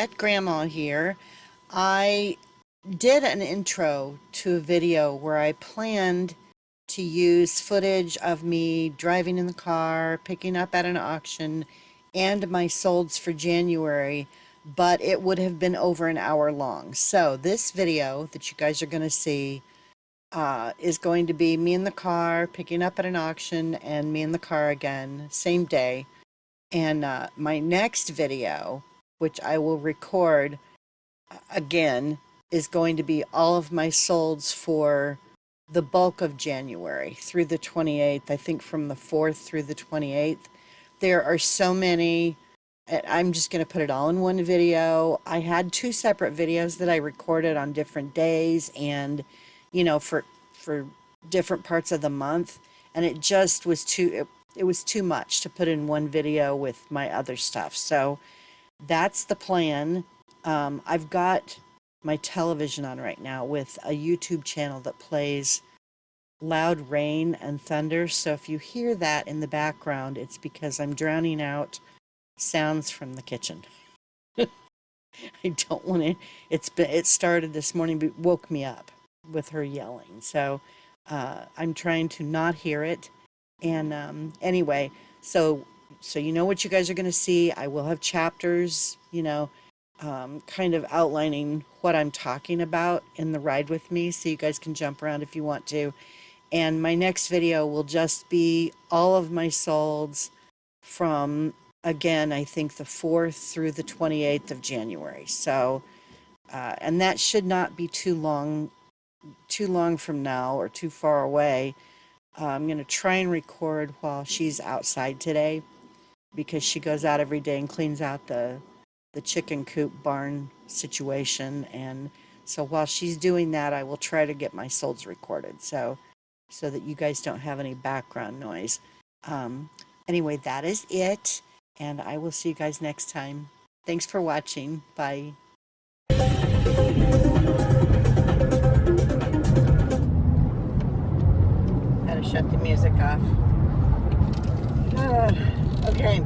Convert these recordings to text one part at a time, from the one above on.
Pet Grandma here. I did an intro to a video where I planned to use footage of me driving in the car, picking up at an auction, and my solds for January, but it would have been over an hour long. So this video that you guys are going to see is going to be me in the car, picking up at an auction, and me in the car again, same day. And my next video, which I will record again, is going to be all of my solds for the bulk of January through the 28th. I think from the 4th through the 28th. There are so many. I'm just going to put it all in one video. I had two separate videos that I recorded on different days and, you know, for different parts of the month. And it just was it was too much to put in one video with my other stuff. So that's the plan. I've got my television on right now with a YouTube channel that plays loud rain and thunder. So if you hear that in the background, it's because I'm drowning out sounds from the kitchen. I don't want to. It started this morning, but woke me up with her yelling. So I'm trying to not hear it. And anyway, so you know what you guys are going to see. I will have chapters, you know, kind of outlining what I'm talking about in the ride with me, so you guys can jump around if you want to. And my next video will just be all of my solds from, again, I think the 4th through the 28th of January. So, and that should not be too long from now or too far away. I'm going to try and record while she's outside today, because she goes out every day and cleans out the chicken coop barn situation. And so while she's doing that, I will try to get my solds recorded so that you guys don't have any background noise. Anyway, that is it, and I will see you guys next time. Thanks for watching. Bye. Shut the music off. Okay,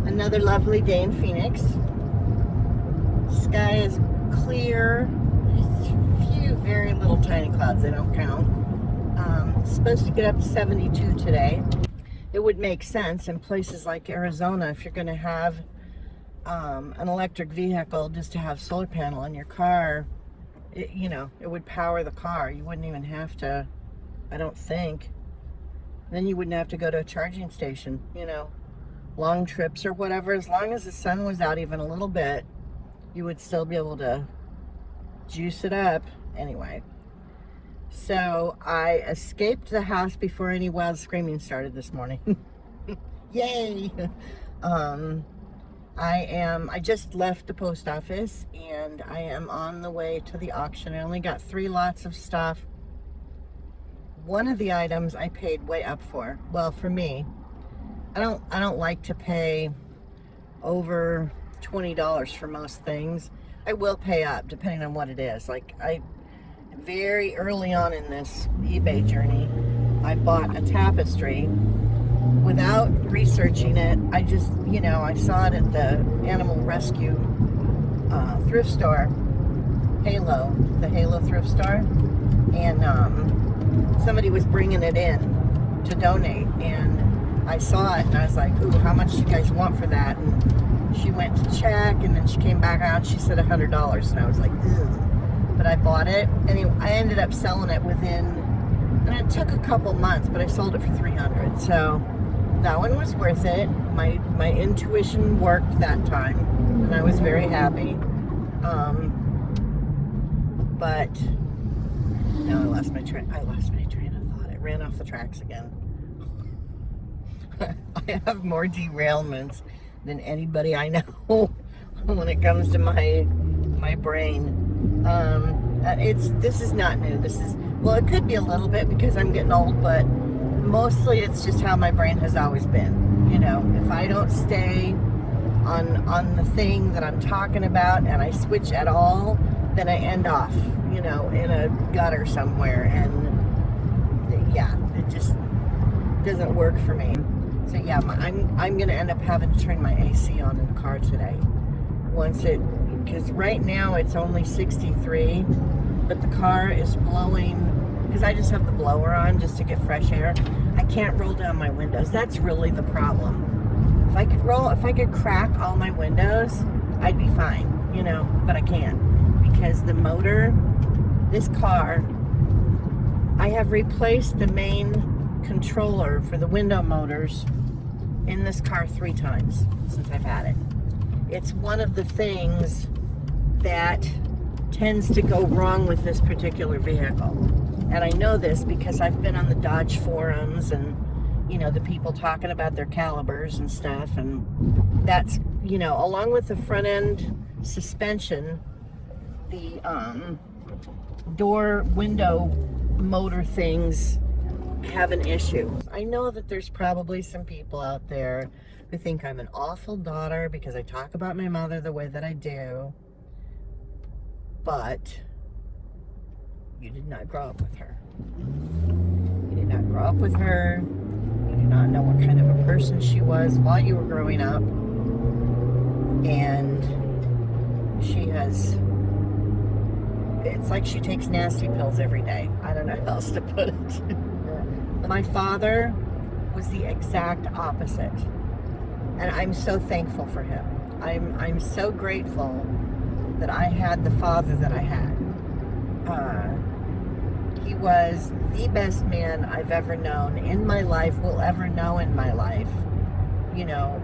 another lovely day in Phoenix. Sky is clear. A few very little tiny clouds, they don't count. Supposed to get up to 72 today. It would make sense in places like Arizona, if you're going to have an electric vehicle, just to have solar panel on your car. You know, it would power the car. You wouldn't even have to, I don't think. Then you wouldn't have to go to a charging station, you know, long trips or whatever. As long as the sun was out even a little bit, you would still be able to juice it up. Anyway, so I escaped the house before any wild screaming started this morning. Yay! I just left the post office and I am on the way to the auction. I only got 3 lots of stuff. One of the items I paid way up for. Well, for me, I don't like to pay over $20 for most things. I will pay up depending on what it is. Like, I very early on in this eBay journey, I bought a tapestry without researching it. I just, you know, I saw it at the animal rescue thrift store, the Halo thrift store, and somebody was bringing it in to donate, and I saw it and I was like, ooh, how much do you guys want for that? And she went to check, and then she came back out and she said $100, and I was like, ooh. But I bought it, and I ended up selling it within, and it took a couple months, but I sold it for $300. So that one was worth it. My intuition worked that time, and I was very happy. But no, I lost my train of thought. It ran off the tracks again. I have more derailments than anybody I know when it comes to my brain. This is not new. Well, it could be a little bit because I'm getting old, but mostly it's just how my brain has always been. You know, if I don't stay on the thing that I'm talking about and I switch at all, then I end off, you know, in a gutter somewhere, and yeah, it just doesn't work for me. So yeah, I'm gonna end up having to turn my AC on in the car today. once it, because right now it's only 63, but the car is blowing, because I just have the blower on just to get fresh air. I can't roll down my windows. That's really the problem. If I could crack all my windows, I'd be fine, you know, but I can't, because the motor, this car, I have replaced the main controller for the window motors in this car 3 times since I've had it. It's one of the things that tends to go wrong with this particular vehicle. And I know this because I've been on the Dodge forums and, you know, the people talking about their calibers and stuff. And that's, you know, along with the front end suspension, the door window motor things have an issue. I know that there's probably some people out there who think I'm an awful daughter because I talk about my mother the way that I do, but you did not grow up with her. You did not grow up with her. You do not know what kind of a person she was while you were growing up. And she has, it's like she takes nasty pills every day. I don't know how else to put it. My father was the exact opposite. And I'm so thankful for him. I'm so grateful that I had the father that I had. He was the best man I've ever known in my life, will ever know in my life. You know,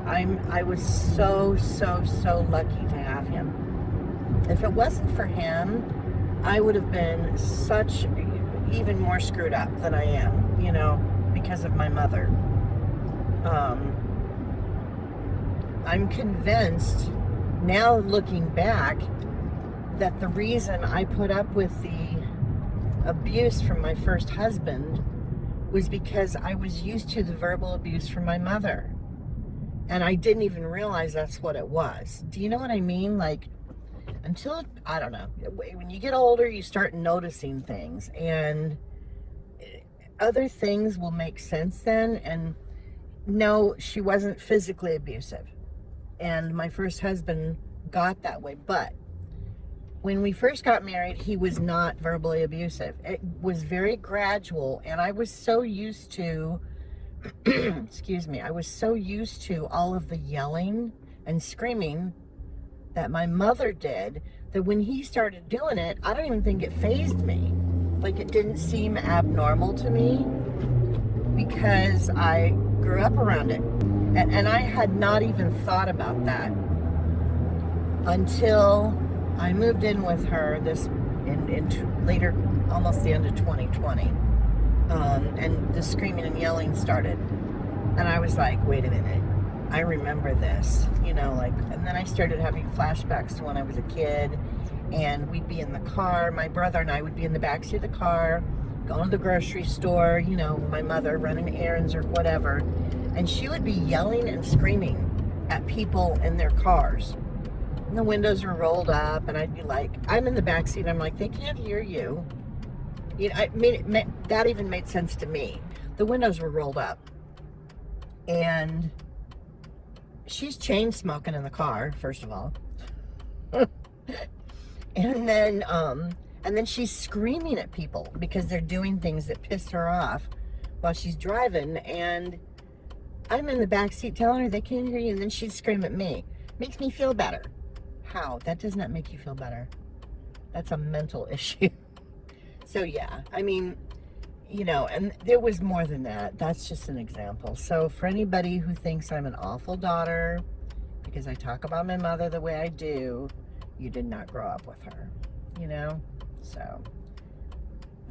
I was so lucky to have him. If it wasn't for him, I would have been such even more screwed up than I am, you know, because of my mother. I'm convinced now, looking back, that the reason I put up with the abuse from my first husband was because I was used to the verbal abuse from my mother. And I didn't even realize that's what it was. Do you know what I mean? Like, until, I don't know, when you get older, you start noticing things, and other things will make sense then. And no, she wasn't physically abusive. And my first husband got that way. But when we first got married, he was not verbally abusive. It was very gradual. And I was so used to, excuse me, I was so used to all of the yelling and screaming that my mother did, that when he started doing it, I don't even think it fazed me. Like, it didn't seem abnormal to me because I grew up around it. And I had not even thought about that until I moved in with her in later, almost the end of 2020. And the screaming and yelling started. And I was like, wait a minute. I remember this, you know, like, and then I started having flashbacks to when I was a kid, and we'd be in the car, my brother and I would be in the backseat of the car, going to the grocery store, you know, my mother running errands or whatever, and she would be yelling and screaming at people in their cars. And the windows were rolled up, and I'd be like, I'm in the backseat, I'm like, they can't hear you. You know, that even made sense to me. The windows were rolled up, and she's chain smoking in the car, first of all. and then she's screaming at people because they're doing things that piss her off while she's driving, and I'm in the back seat telling her they can't hear you, and then she'd scream at me. Makes me feel better. How? That does not make you feel better. That's a mental issue. So yeah, I mean, you know, and there was more than that. That's just an example. So for anybody who thinks I'm an awful daughter because I talk about my mother the way I do, you did not grow up with her, you know? So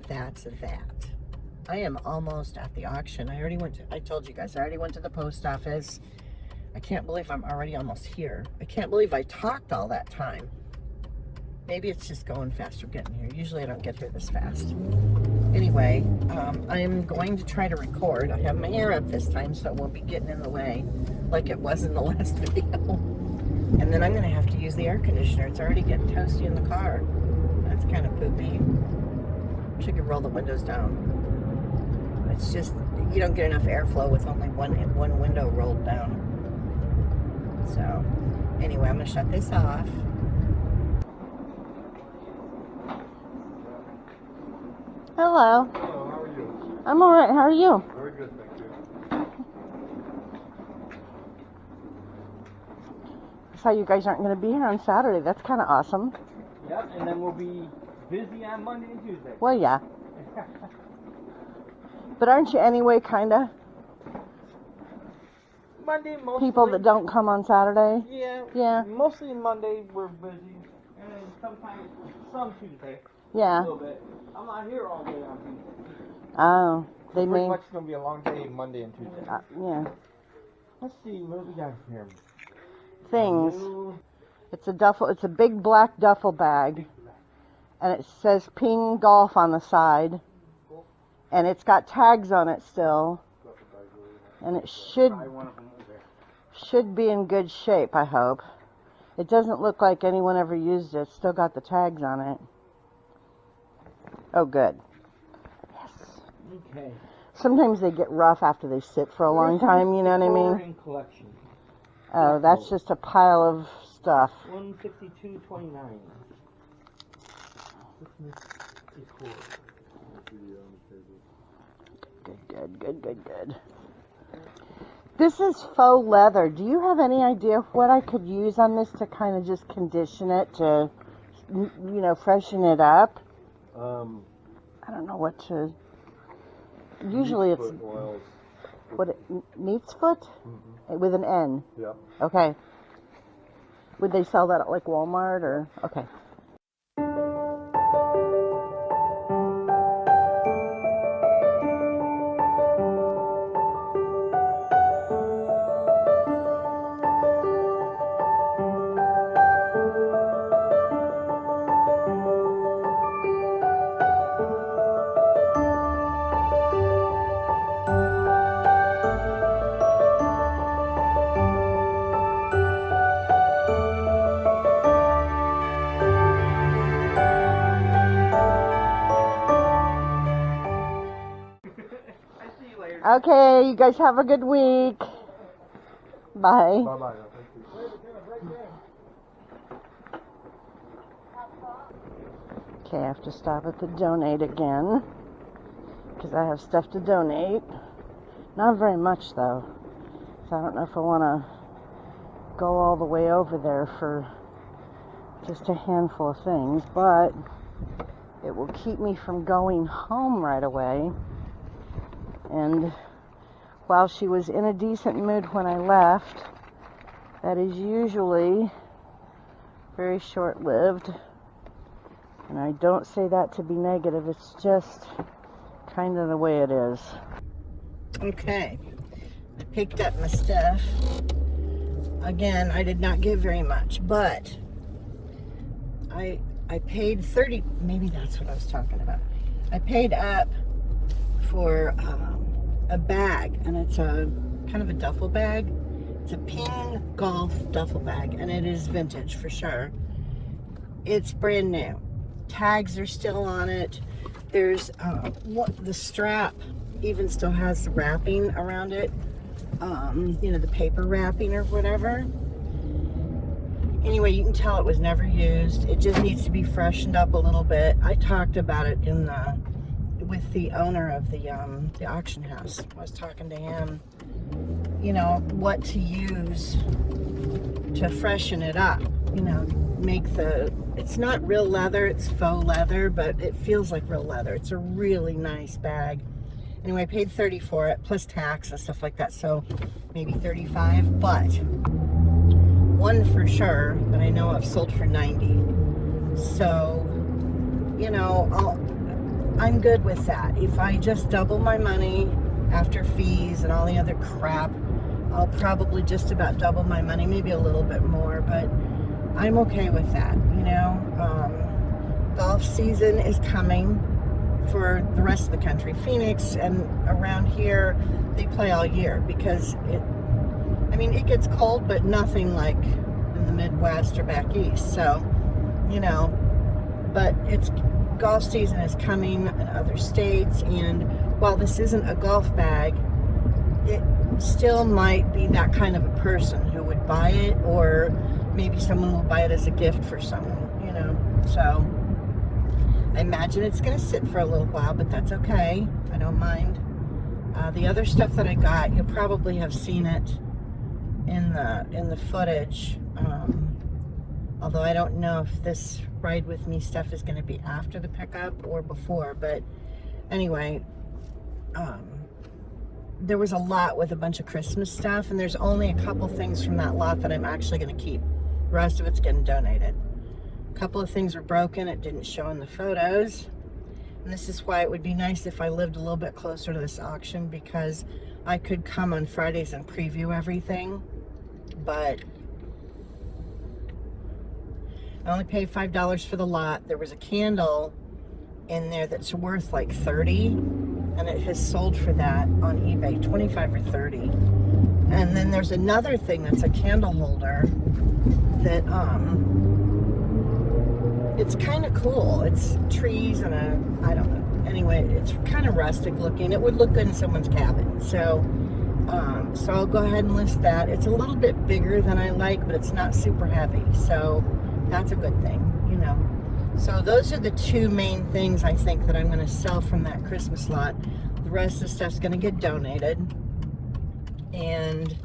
that's that. I am almost at the auction. I told you guys, I already went to the post office. I can't believe I'm already almost here. I can't believe I talked all that time. Maybe it's just going faster getting here. Usually I don't get here this fast. Anyway, I'm going to try to record. I have my hair up this time, so it won't be getting in the way like it was in the last video. And then I'm going to have to use the air conditioner. It's already getting toasty in the car. That's kind of poopy. Wish I could roll the windows down. It's just, you don't get enough airflow with only one window rolled down. So Anyway, I'm going to shut this off. Hello. Hello, how are you? I'm all right. How are you? Very good, thank you. So you guys aren't going to be here on Saturday. That's kind of awesome. Yep, and then we'll be busy on Monday and Tuesday. Well, yeah. But aren't you anyway, kind of? Monday, mostly. People that don't come on Saturday? Yeah. Yeah. Mostly Monday we're busy, and then sometimes some Tuesday. Yeah. A little bit. I'm not here all day on Tuesday. Oh, they Pretty may. much gonna be a long day Monday and Tuesday. Yeah. Let's see what we got here. Things. It's a duffel. It's a big black duffel bag, and it says Ping Golf on the side, and it's got tags on it still, and it should be in good shape. I hope. It doesn't look like anyone ever used it. It's still got the tags on it. Oh, good. Yes. Okay. Sometimes they get rough after they sit for a long time. You know what I mean? Collection. Oh, that's just a pile of stuff. 152.29. Good. This is faux leather. Do you have any idea what I could use on this to kind of just condition it to, freshen it up? I don't know what to. Usually it's oils. Neat's foot? Mm-hmm. With an N. Yeah. Okay. Would they sell that at like Walmart or? Okay. Okay, you guys have a good week. Bye. Bye-bye. Okay, I have to stop at the donate again because I have stuff to donate. Not very much though, so I don't know if I want to go all the way over there for just a handful of things, but it will keep me from going home right away. And while she was in a decent mood when I left, that is usually very short-lived. And I don't say that to be negative, it's just kind of the way it is. Okay, I picked up my stuff. Again, I did not get very much, but I paid $30, maybe that's what I was talking about. I paid up for a bag, and it's a kind of a duffel bag. It's a Ping Golf duffel bag, and it is vintage for sure. It's brand new. Tags are still on it. There's the strap even still has the wrapping around it. The paper wrapping or whatever. Anyway, you can tell it was never used. It just needs to be freshened up a little bit. I talked about it with the owner of the auction house. I was talking to him, what to use to freshen it up. It's not real leather, it's faux leather, but it feels like real leather. It's a really nice bag. Anyway, I paid $30 for it, plus tax and stuff like that, so maybe $35, but one for sure that I know of sold for $90. So, I'm good with that. If I just double my money after fees and all the other crap, I'll probably just about double my money, maybe a little bit more, but I'm okay with that, Golf season is coming for the rest of the country. Phoenix and around here, they play all year because it gets cold, but nothing like in the Midwest or back east. So, but golf season is coming in other states, and while this isn't a golf bag, it still might be that kind of a person who would buy it, or maybe someone will buy it as a gift for someone, you know. So I imagine it's going to sit for a little while, but that's okay. I don't mind. The other stuff that I got, you'll probably have seen it in the footage. Although I don't know if this ride with me stuff is going to be after the pickup or before. But anyway, there was a lot with a bunch of Christmas stuff, and there's only a couple things from that lot that I'm actually going to keep. The rest of it's getting donated. A couple of things were broken. It didn't show in the photos. And this is why it would be nice if I lived a little bit closer to this auction, because I could come on Fridays and preview everything. But I only paid $5 for the lot. There was a candle in there that's worth like 30, and it has sold for that on eBay, 25 or 30. And then there's another thing that's a candle holder that it's kind of cool. It's trees and I don't know. Anyway, it's kind of rustic looking. It would look good in someone's cabin. So I'll go ahead and list that. It's a little bit bigger than I like, but it's not super heavy. So that's a good thing, you know. So those are the two main things I think that I'm going to sell from that Christmas lot. The rest of the stuff's going to get donated. And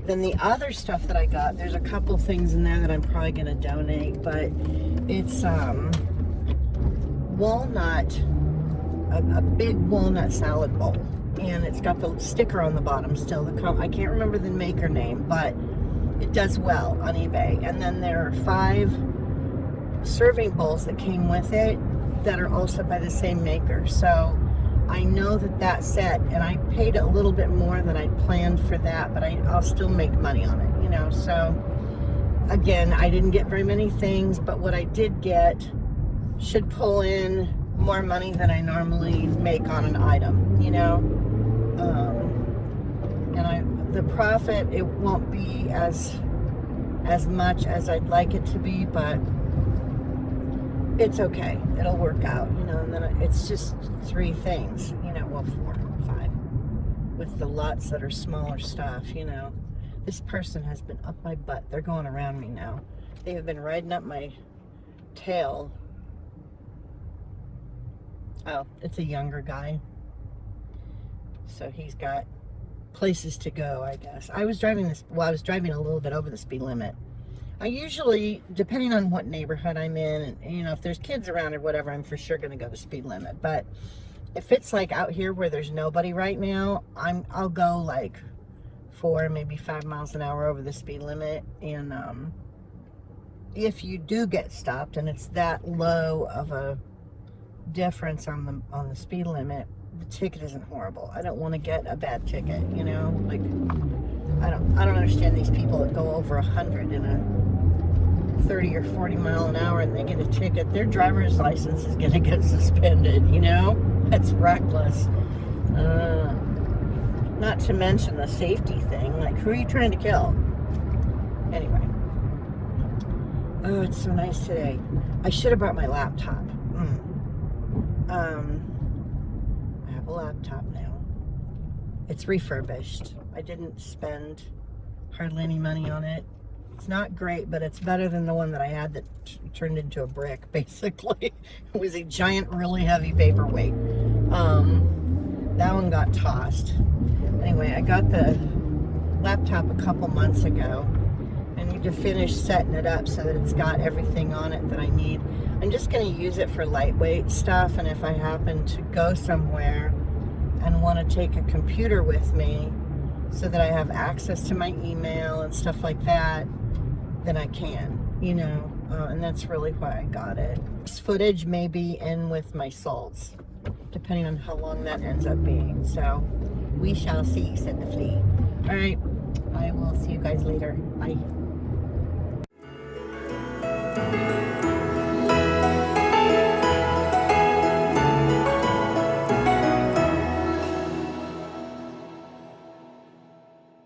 then the other stuff that I got, there's a couple things in there that I'm probably going to donate, but it's walnut, a big walnut salad bowl, and it's got the sticker on the bottom still. I can't remember the maker name, but it does well on eBay. And then there are 5 serving bowls that came with it that are also by the same maker. So I know that set, and I paid a little bit more than I planned for that, but I'll still make money on it, you know. So again, I didn't get very many things, but what I did get should pull in more money than I normally make on an item, you know. And the profit, it won't be as much as I'd like it to be, but it's okay. It'll work out, you know. And then it's just 3 things, you know, well, 4 or 5 with the lots that are smaller stuff, you know. This person has been up my butt. They're going around me now. They have been riding up my tail. Oh, it's a younger guy. So he's got places to go, I guess. I was driving a little bit over the speed limit. I usually, depending on what neighborhood I'm in, and you know, if there's kids around or whatever, I'm for sure going to go the speed limit. But if it's like out here where there's nobody right now, I'll go like 4, maybe 5 miles an hour over the speed limit. And if you do get stopped and it's that low of a difference on the speed limit, the ticket isn't horrible. I don't want to get a bad ticket, you know. Like, I don't understand these people that go over 100 in a 30 or 40 mile an hour and they get a ticket. Their driver's license is going to get suspended, you know. That's reckless. Not to mention the safety thing. Like, who are you trying to kill? Anyway. Oh, it's so nice today. I should have brought my laptop. I have a laptop now. It's refurbished. I didn't spend hardly any money on it. It's not great, but it's better than the one that I had that turned into a brick, basically. It was a giant, really heavy paperweight. That one got tossed. Anyway, I got the laptop a couple months ago. I need to finish setting it up so that it's got everything on it that I need. I'm just going to use it for lightweight stuff, and if I happen to go somewhere and want to take a computer with me so that I have access to my email and stuff like that, then I can, you know, and that's really why I got it. This footage may be in with my salts, depending on how long that ends up being. So we shall see, said the flea. All right, I will see you guys later. Bye.